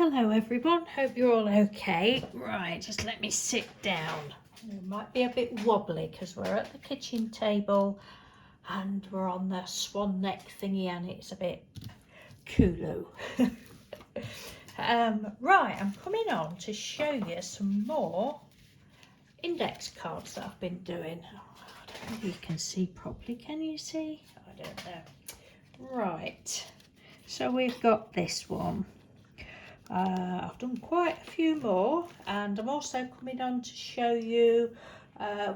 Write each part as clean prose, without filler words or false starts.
Hello everyone, hope you're all okay. Right, just let me sit down. It might be a bit wobbly because we're at the kitchen table and we're on the swan neck thingy and it's a bit cooloo. Right, I'm coming on to show you some more index cards that I've been doing. I don't know if you can see properly, can you see? I don't know. Right, so we've got this one. I've done quite a few more, and I'm also coming on to show you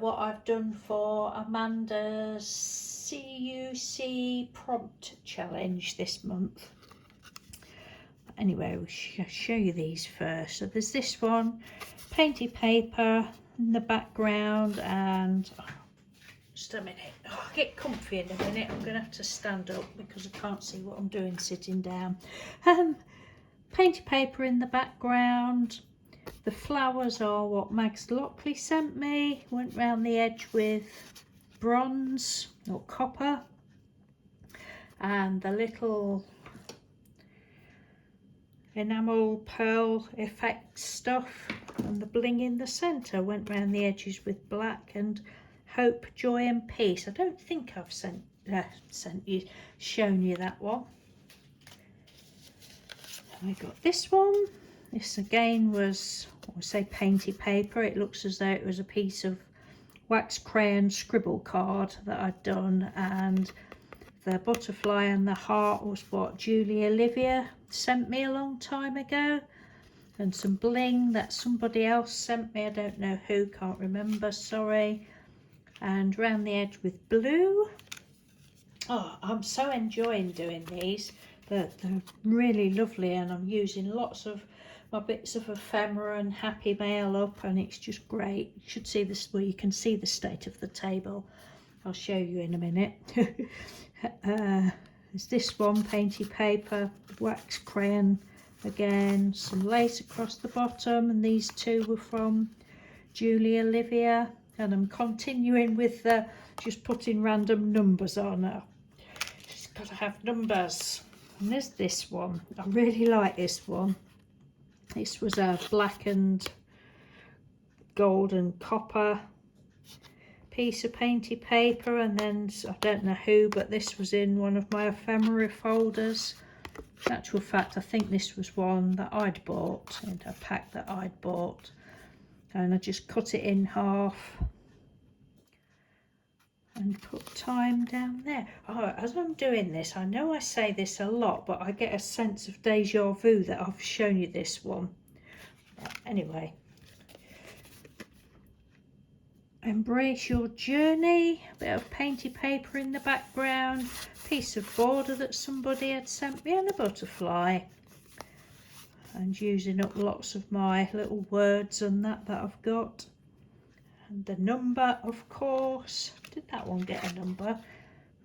what I've done for Amanda's CUC prompt challenge this month. Anyway, we'll show you these first. So there's this one, Painty paper in the background, and just a minute, I'll get comfy in a minute. I'm going to have to stand up because I can't see what I'm doing sitting down. Painty paper in the background. The flowers are what Max Lockley sent me. Went round the edge with bronze or copper. And the little enamel pearl effect stuff and the bling in the centre went round the edges with black and hope, joy and peace. I don't think I've shown you that one. I got this one. This again was, I would say, painty paper. It looks as though it was a piece of wax crayon scribble card that I'd done, and the butterfly and the heart was what Julie Olivia sent me a long time ago, and some bling that somebody else sent me, I don't know who, can't remember, sorry, and round the edge with blue. Oh, I'm so enjoying doing these. They're really lovely, and I'm using lots of my bits of ephemera and happy mail up, and it's just great. You should see this, well, you can see the state of the table. I'll show you in a minute. There's this one, painty paper, wax crayon again, some lace across the bottom, and these two were from Julie Olivia, and I'm continuing with the just putting random numbers on her. She's got to have numbers. And there's this one. I really like this one. This was a black and gold and copper piece of painty paper, and then I don't know who, but this was in one of my ephemera folders. In actual fact, I think this was one that I'd bought, in a pack that I'd bought, and I just cut it in half and put time down there. Oh, as I'm doing this, I know I say this a lot, but I get a sense of deja vu that I've shown you this one. But anyway, embrace your journey. A bit of painty paper in the background, piece of border that somebody had sent me, and a butterfly. And using up lots of my little words and that I've got. And the number, of course. Did that one get a number?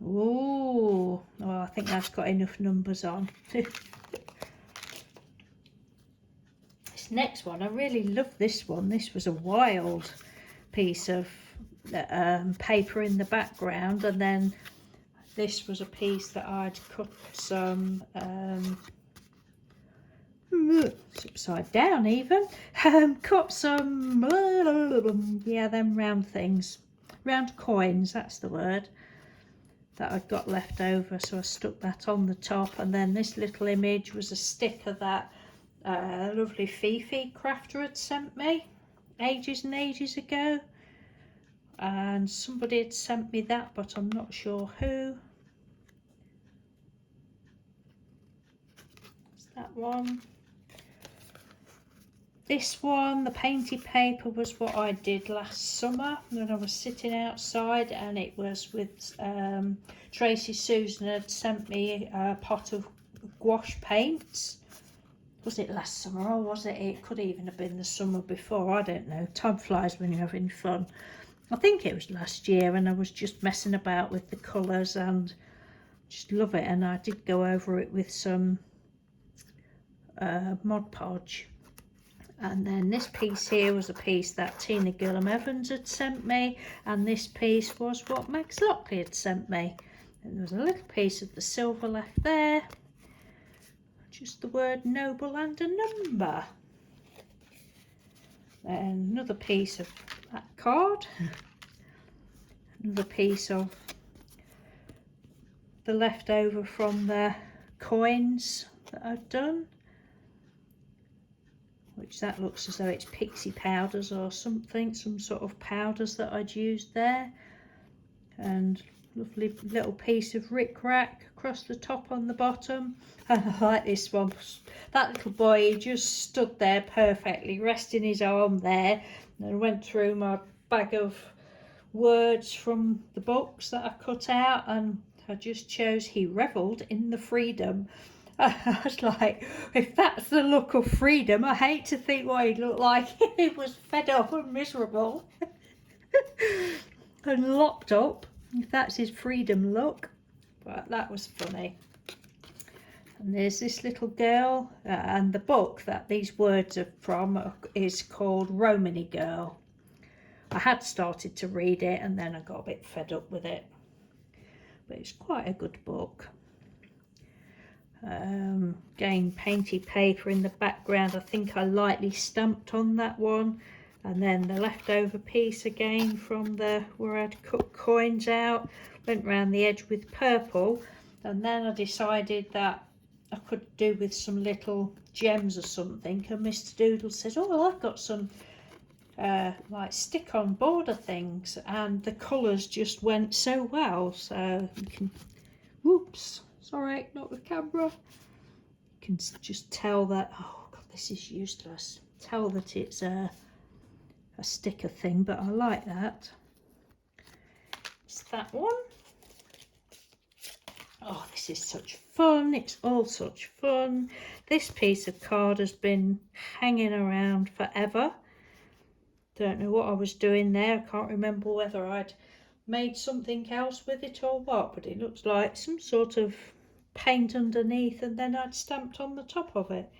Oh, well, I think that's got enough numbers on. This next one, I really love this one. This was a wild piece of paper in the background, and then this was a piece that I'd cut some it's upside down even, cut some yeah, them round things, round coins, that's the word, that I'd got left over, so I stuck that on the top. And then this little image was a sticker that lovely Fifi crafter had sent me ages and ages ago, and somebody had sent me that, but I'm not sure who. It's that one. This one, the painty paper, was what I did last summer when I was sitting outside, and it was with Tracy Susan had sent me a pot of gouache paints. Was it last summer, or was it? It could even have been the summer before, I don't know. Time flies when you're having fun. I think it was last year, and I was just messing about with the colours and just love it. And I did go over it with some Mod Podge. And then this piece here was a piece that Tina Gillum Evans had sent me, and this piece was what Max Lockley had sent me. And there was a little piece of the silver left there. just the word noble and a number. Then another piece of that card, another piece of the leftover from the coins that I've done, which that looks as though it's pixie powders or something, some sort of powders that I'd used there. And lovely little piece of rickrack across the top on the bottom. And I like this one. That little boy, he just stood there perfectly, resting his arm there, and went through my bag of words from the books that I cut out, and I just chose "he revelled in the freedom." I was like, if that's the look of freedom, I hate to think what he'd look like. He was fed up and miserable and locked up, if that's his freedom look. But that was funny. And there's this little girl, and the book that these words are from is called Romany Girl. I had started to read it and then I got a bit fed up with it, but it's quite a good book. Again, painty paper in the background. I think I lightly stamped on that one, and then the leftover piece again from the where I'd cut coins out, went round the edge with purple, and then I decided that I could do with some little gems or something, and Mr. Doodle says, oh well, I've got some like stick on border things, and the colours just went so well. So you can, whoops, sorry, not the camera, you can just tell that, oh god, this is useless, tell that it's a sticker thing, but I like that. It's that one. Oh, this is such fun, it's all such fun. This piece of card has been hanging around forever. Don't know what I was doing there. I can't remember whether I'd made something else with it or what, but it looks like some sort of paint underneath, and then I'd stamped on the top of it.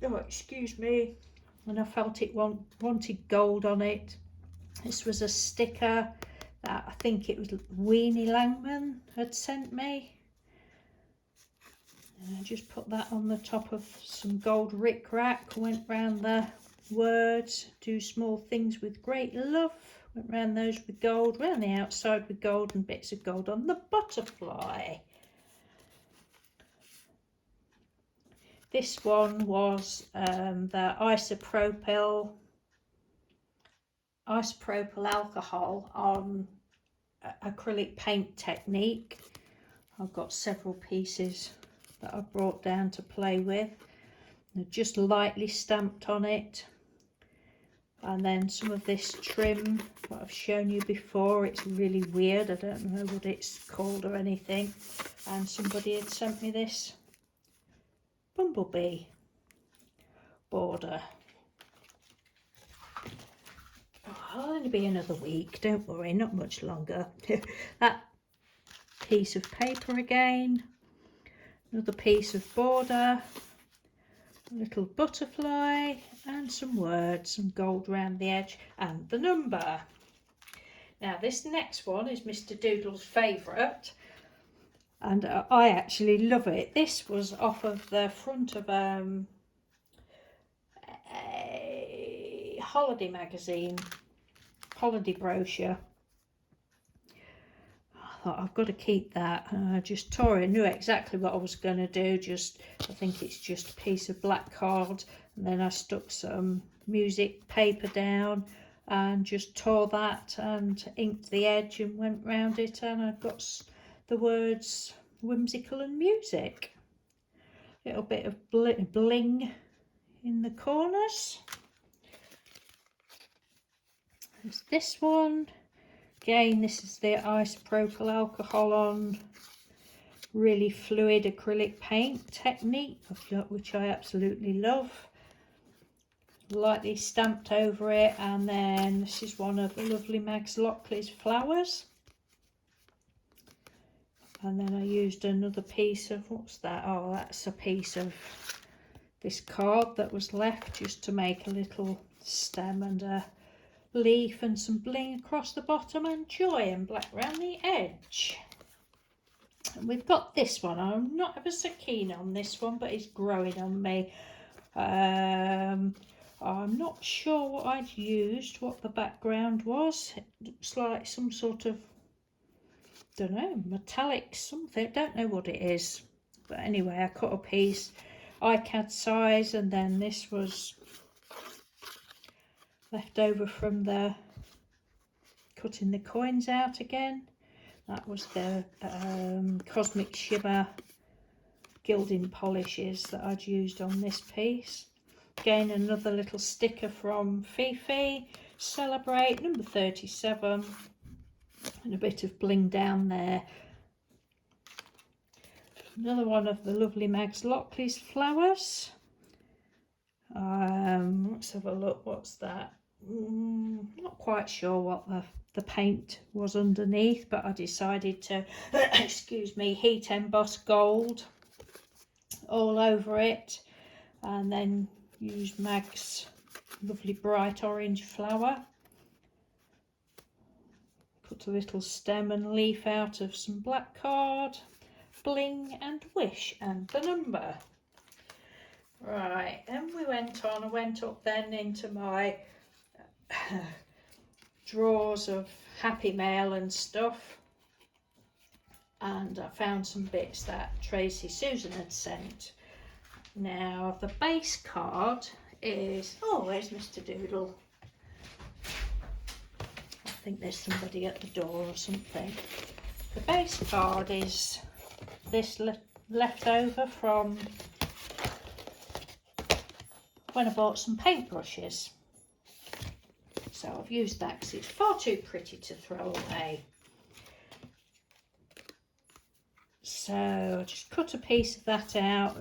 Oh, excuse me. And I felt it wanted gold on it. This was a sticker that I think it was Weenie Langman had sent me. And I just put that on the top of some gold rickrack, went round the words, do small things with great love, went round those with gold, round the outside with gold, and bits of gold on the butterfly. This one was the isopropyl alcohol on acrylic paint technique. I've got several pieces that I've brought down to play with. I've just lightly stamped on it, and then some of this trim that I've shown you before. It's really weird, I don't know what it's called or anything, and somebody had sent me this bumblebee border. Oh, I'll only be another week, don't worry, not much longer. That piece of paper again, another piece of border, a little butterfly, and some words, some gold around the edge, and the number. Now this next one is Mr. Doodle's favourite, and I actually love it. This was off of the front of a holiday magazine, holiday brochure. I thought I've got to keep that, and I just tore it. I knew exactly what I was going to do. I think it's just a piece of black card, and then I stuck some music paper down and just tore that and inked the edge and went round it, and I've got the words whimsical and music. Little bit of bling in the corners. There's this one. Again, this is the isopropyl alcohol on really fluid acrylic paint technique, which I absolutely love. Lightly stamped over it, and then this is one of the lovely Mags Lockley's flowers. And then I used another piece of, what's that? Oh, that's a piece of this card that was left, just to make a little stem and a leaf and some bling across the bottom, and joy and black around the edge. And we've got this one. I'm not ever so keen on this one, but it's growing on me. I'm not sure what I'd used, what the background was. It looks like some sort of, don't know, metallic something. Don't know what it is. But anyway, I cut a piece, Icad size, and then this was left over from the cutting the coins out again. That was the Cosmic Shimmer gilding polishes that I'd used on this piece. Again, another little sticker from Fifi, Celebrate, number 37, and a bit of bling down there. Another one of the lovely Mags Lockley's flowers. Let's have a look, what's that? Not quite sure what the paint was underneath, but I decided to, excuse me, heat emboss gold all over it, and then use Mag's lovely bright orange flower. Cut a little stem and leaf out of some black card, bling and wish and the number. Right, then we went on. I went up then into my drawers of Happy Mail and stuff, and I found some bits that Tracy Susan had sent. Now the base card is, oh, where's Mr. Doodle? I think there's somebody at the door or something. The base card is this left over from when I bought some paintbrushes. So I've used that because it's far too pretty to throw away. So I just cut a piece of that out.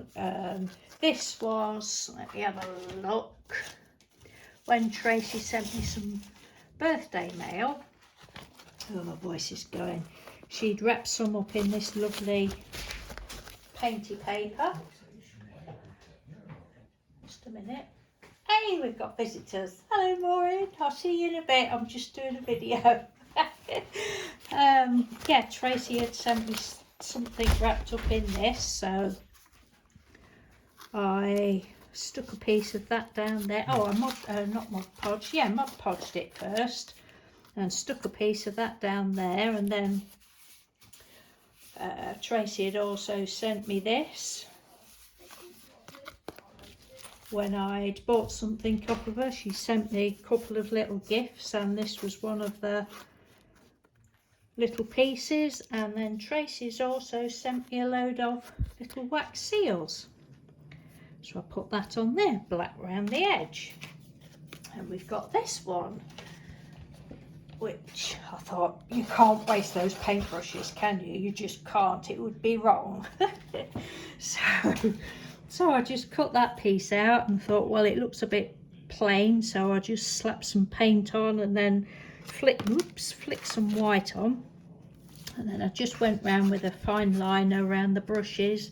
This was, let me have a look, when Tracy sent me some birthday mail. Oh, my voice is going. She'd wrapped some up in this lovely painty paper. Just a minute. Hey, we've got visitors. Hello, Maureen. I'll see you in a bit. I'm just doing a video. Yeah, Tracy had sent me something wrapped up in this, so I stuck a piece of that down there. Oh, I not Mod Podged. Yeah, Mod Podged it first and stuck a piece of that down there, and then Tracy had also sent me this. When I'd bought something off of her, she sent me a couple of little gifts, and this was one of the little pieces. And then Tracy's also sent me a load of little wax seals, so I put that on there, black round the edge. And we've got this one, which I thought, you can't waste those paintbrushes, can you? You just can't, it would be wrong. So I just cut that piece out and thought, well, it looks a bit plain, so I just slapped some paint on and then flick some white on. And then I just went round with a fine liner around the brushes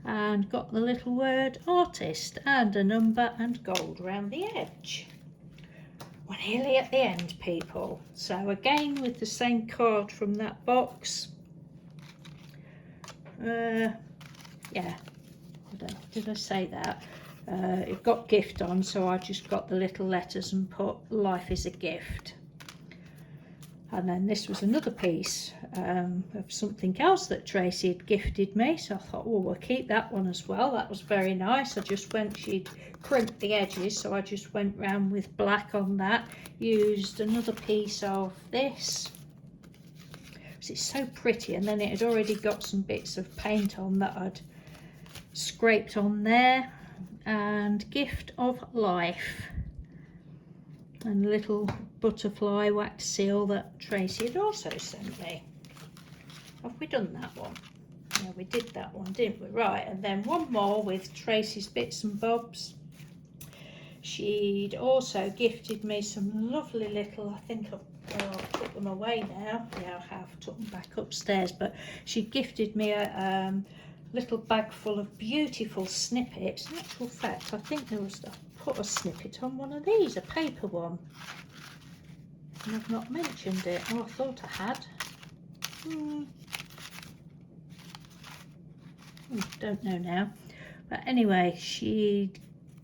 and got the little word artist and a number and gold around the edge. We're nearly at the end, people. So again, with the same card from that box. Yeah, did I say that? It got gift on, so I just got the little letters and put life is a gift. And then this was another piece of something else that Tracy had gifted me, so I thought, well, we'll keep that one as well. That was very nice. I just went, she'd crimped the edges, so I just went round with black on that. Used another piece of this, because it's so pretty, and then it had already got some bits of paint on that I'd scraped on there. And gift of life, and a little butterfly wax seal that Tracy had also sent me. Have we done that one? Yeah, we did that one, didn't we? Right, and then one more with Tracy's bits and bobs. She'd also gifted me some lovely little, I think I've put them away now. Yeah, I have took them back upstairs, but she gifted me a little bag full of beautiful snippets. In actual fact, I think there was, I put a snippet on one of these, a paper one, and I've not mentioned it. Oh, I thought I had. Don't know now. But anyway, she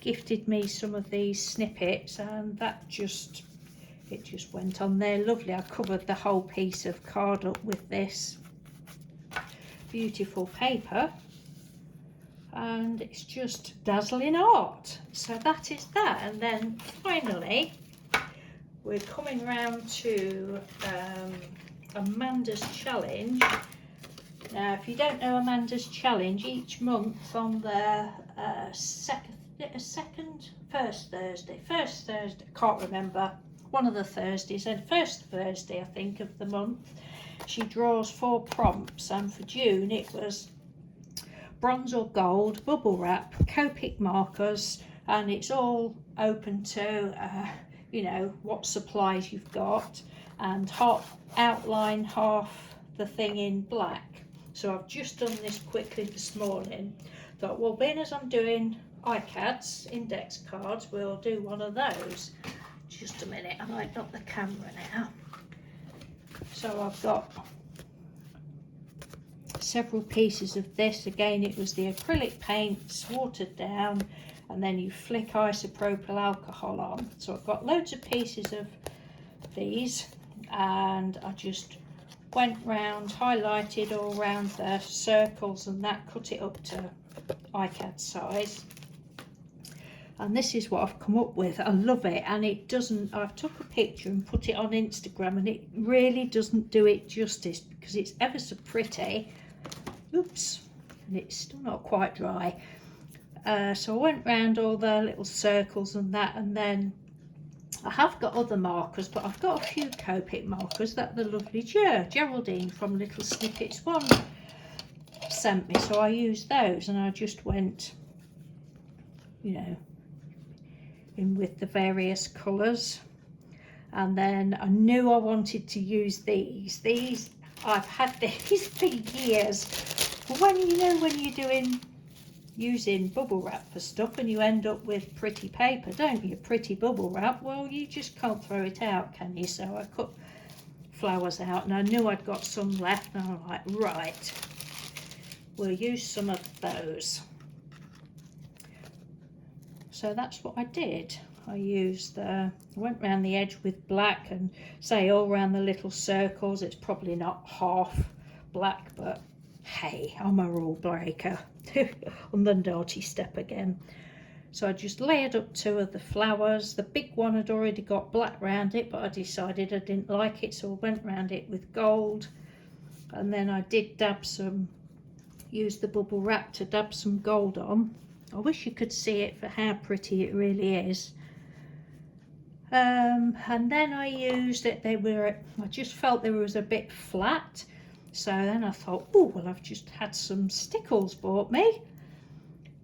gifted me some of these snippets, and it just went on there lovely. I covered the whole piece of card up with this beautiful paper, and it's just dazzling art. So that is that. And then finally we're coming round to Amanda's challenge. Now, if you don't know Amanda's challenge, each month on the first Thursday, can't remember, one of the Thursdays, and first Thursday I think of the month, she draws 4 prompts, and for June it was bronze or gold, bubble wrap, Copic markers, and it's all open to you know, what supplies you've got, and outline half the thing in black. So I've just done this quickly this morning. Thought, well, being as I'm doing Icads, index cards, we'll do one of those. Just a minute, I might knock the camera now. So I've got several pieces of this. Again, it was the acrylic paints, watered down, and then you flick isopropyl alcohol on. So I've got loads of pieces of these, and I just went round, highlighted all round the circles and that, cut it up to Icad size. And this is what I've come up with. I love it, and it doesn't, I've took a picture and put it on Instagram, and it really doesn't do it justice because it's ever so pretty. Oops, and it's still not quite dry. So I went round all the little circles and that, and then I have got other markers, but I've got a few Copic markers that the lovely Geraldine from Little Snippets 1 sent me, so I used those, and I just went, you know, in with the various colours. And then I knew I wanted to use these. I've had these for years. But when you're using bubble wrap for stuff and you end up with pretty paper, don't you? Pretty bubble wrap, well, you just can't throw it out, can you? So I cut flowers out, and I knew I'd got some left, and I'm like, right, we'll use some of those. So that's what I did. I used went round the edge with black, and say all round the little circles. It's probably not half black, but hey, I'm a rule breaker. On the naughty step again. So I just layered up 2 of the flowers. The big one had already got black round it, but I decided I didn't like it, so I went round it with gold. And then I did use the bubble wrap to dab some gold on. I wish you could see it for how pretty it really is. And then I used it, I just felt they was a bit flat. So then I thought, oh, well, I've just had some stickles bought me.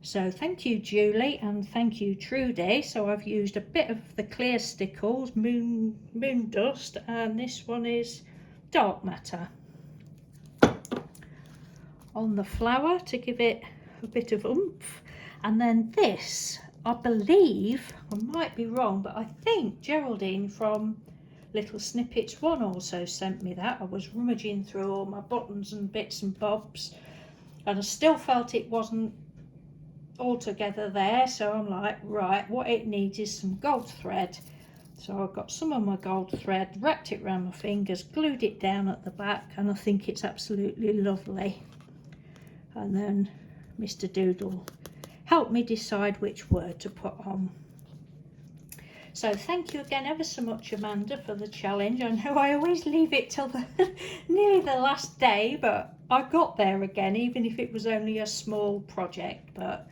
So thank you, Julie, and thank you, Trudy. So I've used a bit of the clear stickles, moon dust, and this one is dark matter on the flower to give it a bit of oomph. And then this, I believe, I might be wrong, but I think Geraldine from Little Snippets 1 also sent me that. I was rummaging through all my buttons and bits and bobs, and I still felt it wasn't all together there, so I'm like, right, what it needs is some gold thread. So I've got some of my gold thread, wrapped it around my fingers, glued it down at the back, and I think it's absolutely lovely. And then Mr. Doodle helped me decide which word to put on. So thank you again ever so much, Amanda, for the challenge. I know I always leave it till nearly the last day, but I got there again, even if it was only a small project. But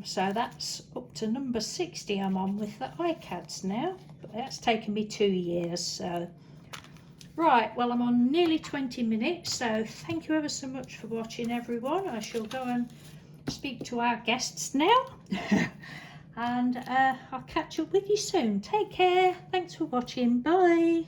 so that's up to number 60 I'm on with the Icads now, but that's taken me 2 years. So right, well, I'm on nearly 20 minutes, so thank you ever so much for watching, everyone. I shall go and speak to our guests now. And I'll catch up with you soon. Take care. Thanks for watching. Bye.